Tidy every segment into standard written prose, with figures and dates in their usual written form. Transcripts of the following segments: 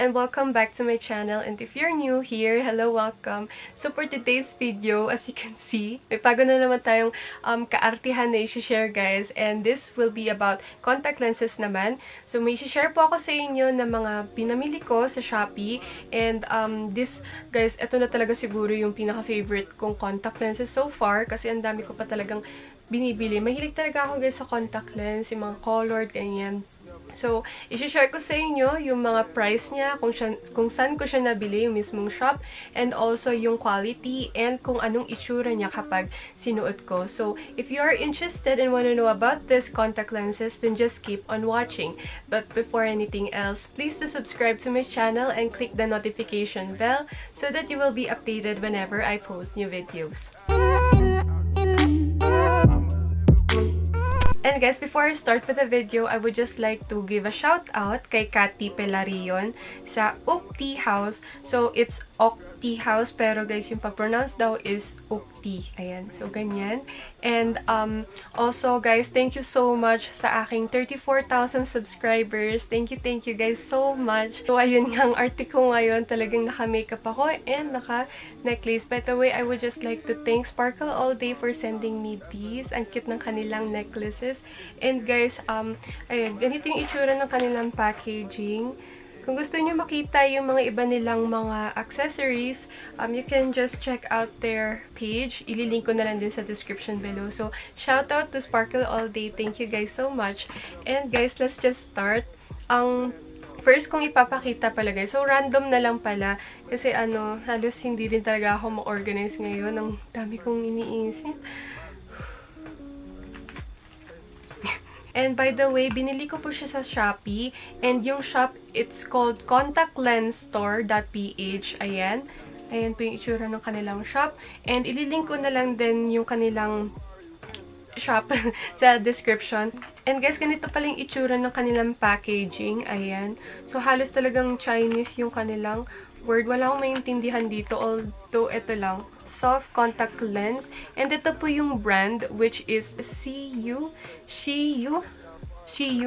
and welcome back to my channel. And if you're new here, hello, welcome. So for today's video, as you can see, may bago na naman tayong kaartihan na i-share guys. And this will be about contact lenses naman. So may i-share po ako sa inyo ng mga pinamili ko sa Shopee. And this guys, ito na talaga siguro yung pinaka-favorite kong contact lenses so far. Kasi ang dami ko pa talagang binibili. Mahilig talaga ako guys sa contact lens, yung mga colored, ganyan. So, i-share ko sa inyo yung mga price niya, kung saan ko siya nabili, yung mismong shop, and also yung quality, and kung anong itsura niya kapag sinuot ko. So, if you are interested and want to know about this contact lenses, then just keep on watching. But before anything else, please do subscribe to my channel and click the notification bell so that you will be updated whenever I post new videos. And guys, before I start with the video, I would just like to give a shout out kay Cathy Pelarion sa Oak Tea House. So, it's Oak Tea House, pero guys, yung pag-pronounce daw is Oak Tea. Ayan, so ganyan. And also guys, thank you so much sa aking 34,000 subscribers. Thank you guys so much. So, ayun nga, ang arte ko ngayon, talagang naka-makeup ako and naka-necklace. By the way, I would just like to thank Sparkle All Day for sending me these. Ang cute ng kanilang necklaces. And guys, ayun, ganito yung itsura ng kanilang packaging. Kung gusto niyo makita yung mga iba nilang mga accessories, you can just check out their page. Ililink ko na lang din sa description below. So, shout out to Sparkle All Day. Thank you guys so much. And guys, let's just start. Ang first kong ipapakita pala guys, so random na lang pala. Kasi halos hindi rin talaga ako ma-organize ngayon. Ang dami kong iniisip. And by the way, binili ko po siya sa Shopee. And yung shop, it's called contactlenstore.ph. Ayan. Ayan po yung itsura ng kanilang shop. And ililink ko na lang din yung kanilang shop sa description. And guys, ganito pala yung itsura ng kanilang packaging. Ayan. So, halos talagang Chinese yung kanilang word. Wala akong maintindihan dito. Although, ito lang. Soft contact lens. And ito po yung brand, which is Shiyu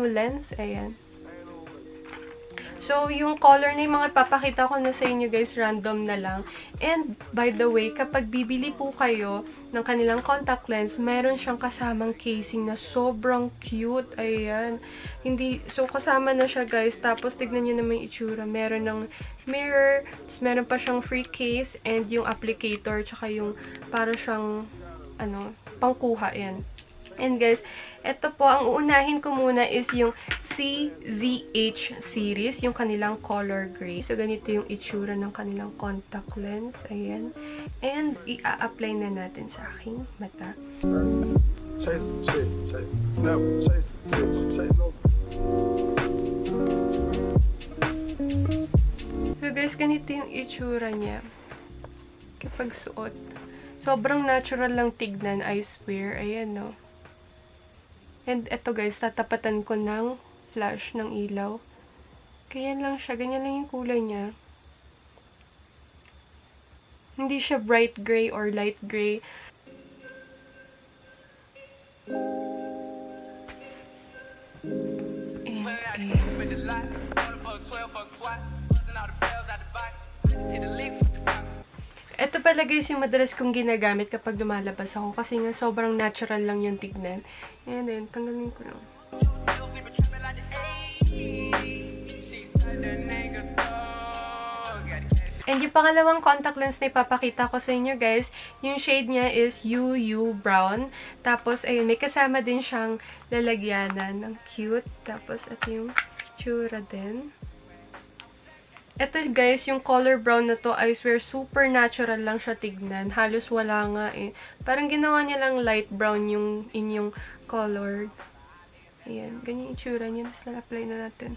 lens. Ayan. So, yung color na yung mga papakita ko na sa inyo guys, random na lang. And, by the way, kapag bibili po kayo ng kanilang contact lens, meron siyang kasamang casing na sobrang cute. Ayan. So, kasama na siya guys. Tapos, tignan nyo naman yung itsura. Meron ng mirror, meron pa siyang free case, and yung applicator, tsaka yung para siyang, pangkuha. Ayan. And guys, ito po, ang uunahin ko muna is yung CZH series, yung kanilang color gray. So, ganito yung itsura ng kanilang contact lens. Ayan. And, i-apply na natin sa aking mata. So, guys, ganito yung itsura niya kapag suot. Sobrang natural lang tignan, I swear. Ayan, no? And eto guys, tatapatan ko ng flash ng ilaw. Ganyan lang siya. Ganyan lang yung kulay niya. Hindi siya bright gray or light gray. Ito pala guys yung madalas kong ginagamit kapag lumalabas ako kasi nga sobrang natural lang yung tignan. Ayan din, tanggalin ko lang. And yung pangalawang contact lens na ipapakita ko sa inyo guys, yung shade niya is UU Brown. Tapos ayun, may kasama din siyang lalagyanan ng cute. Tapos ito yung tsura din. Ito guys, yung color brown na to, I swear, super natural lang siya tignan. Halos wala nga eh. Parang ginawa niya lang light brown yung inyong color. Ayan, ganyan yung itsura niya. Mas na-apply na natin.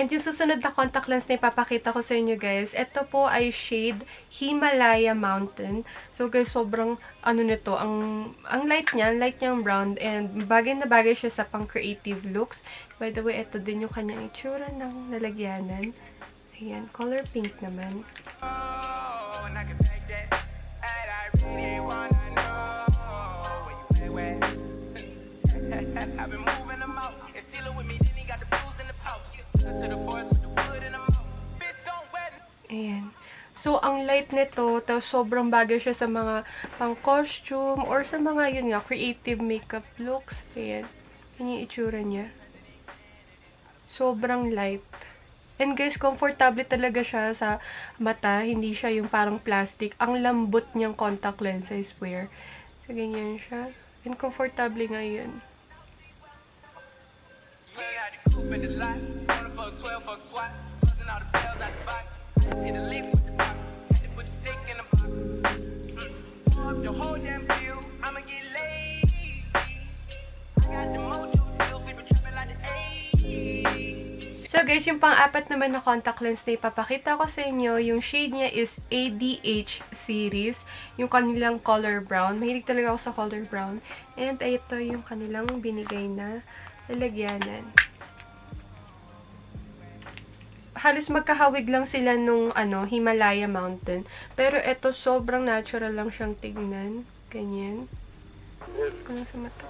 And yung susunod na contact lens na ipapakita ko sa inyo guys, ito po ay shade Himalaya Mountain. So guys, sobrang ano nito, ang light niyang brown, and bagay na bagay siya sa pang creative looks. By the way, ito din yung kanyang itsura ng nalagyanan. Ayan, color pink naman. Ayan. So, ang light nito, tapos sobrang bagay siya sa mga pang-costume or sa mga, yun nga, creative makeup looks. Ayan. Yan yung itsura niya. Sobrang light. And guys, komportable talaga siya sa mata. Hindi siya yung parang plastic. Ang lambot niyang contact lens, I swear. So, ganyan siya. And comfortable nga yun. So guys, yung pang-apat naman na contact lens na ipapakita ko sa inyo, yung shade niya is ADH series, yung kanilang color brown. Mahilig talaga ako sa color brown. And ito yung kanilang binigay na lalagyanan. Halos magkahawig lang sila nung Himalaya Mountain. Pero ito sobrang natural lang siyang tignan. Ganyan. Ano sa mata?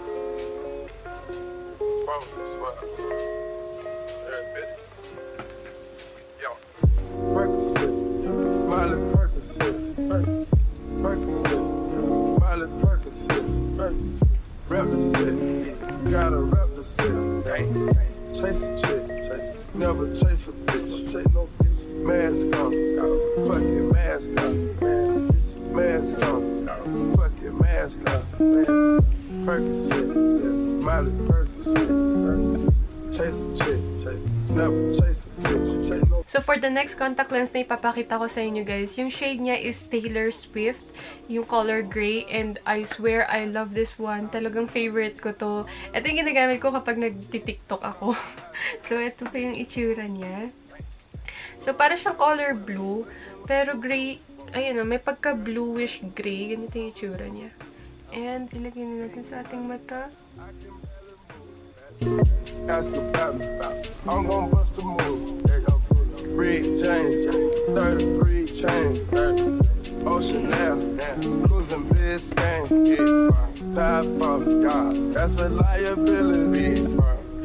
Chase a chick, never chase a bitch, chase no bitch. Mask on, fucking mask on, mask on, fucking mask on, Percocet, Miley Percocet, chase a chick, never chase a bitch, chase no. So, for the next contact lens na ipapakita ko sa inyo guys, yung shade niya is Taylor Swift, yung color gray, and I swear I love this one. Talagang favorite ko to. Ito yung ginagamit ko kapag nag-tiktok ako. So, ito pa yung itsura niya. So, para siyang color blue, pero gray, ayun may pagka-bluish gray. Ganito yung itsura niya. And, ilagay na natin sa ating mata. Ask about me, I'm gonna bust a move. Red James, 33 chains, Ocean now, cruising Biscayne, top of God, that's a liability.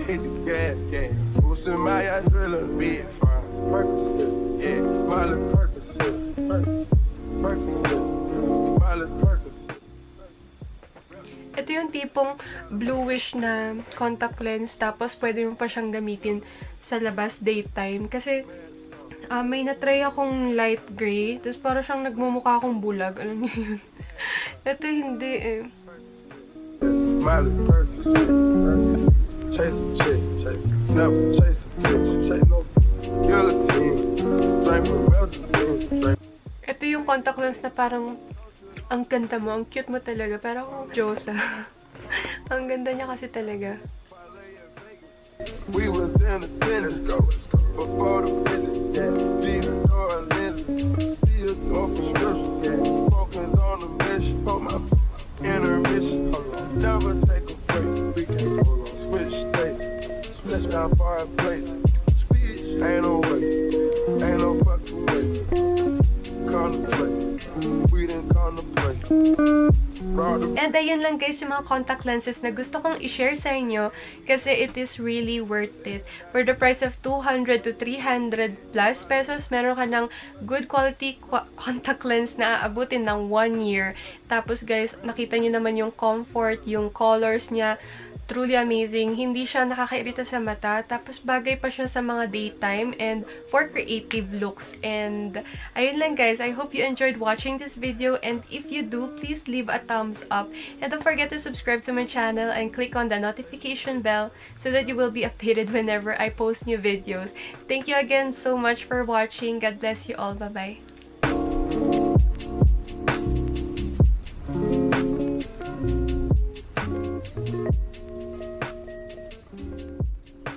Hit the gas, boosting my adrenaline, big fine. Percocet, Miley Percocet, Miley Percocet. Ito yung tipong bluish na contact lens, tapos pwede mo pa siyang gamitin sa labas daytime. Kasi, may natry akong light gray, tapos parang siyang nagmumukha akong bulag. Alam niyo yun? Ito hindi eh. Miley Percocet, chase a chick, never chase a bitch, chase no guillotine, drink from melazine. Ito yung contact lens na parang ang ganda mo, ang cute mo talaga. Parang akong Diyosa. Ang ganda niya kasi talaga. We was in a tennis court before the business, Theodore lenses, Theodore prescriptions, focus on the mission, for my intermission, never take a break, we can switch states, switch down fireplace, speech, ain't no way, ain't no fucking way, contemplate, we didn't contemplate. And ayun lang guys yung mga contact lenses na gusto kong i-share sa inyo kasi it is really worth it. For the price of 200 to 300 plus pesos, meron ka ng good quality contact lens na aabutin ng 1 year. Tapos guys, nakita nyo naman yung comfort, yung colors niya. Truly amazing. Hindi siya nakakairita sa mata. Tapos bagay pa siya sa mga daytime and for creative looks. And ayun lang guys. I hope you enjoyed watching this video. And if you do, please leave a thumbs up. And don't forget to subscribe to my channel and click on the notification bell so that you will be updated whenever I post new videos. Thank you again so much for watching. God bless you all. Bye-bye.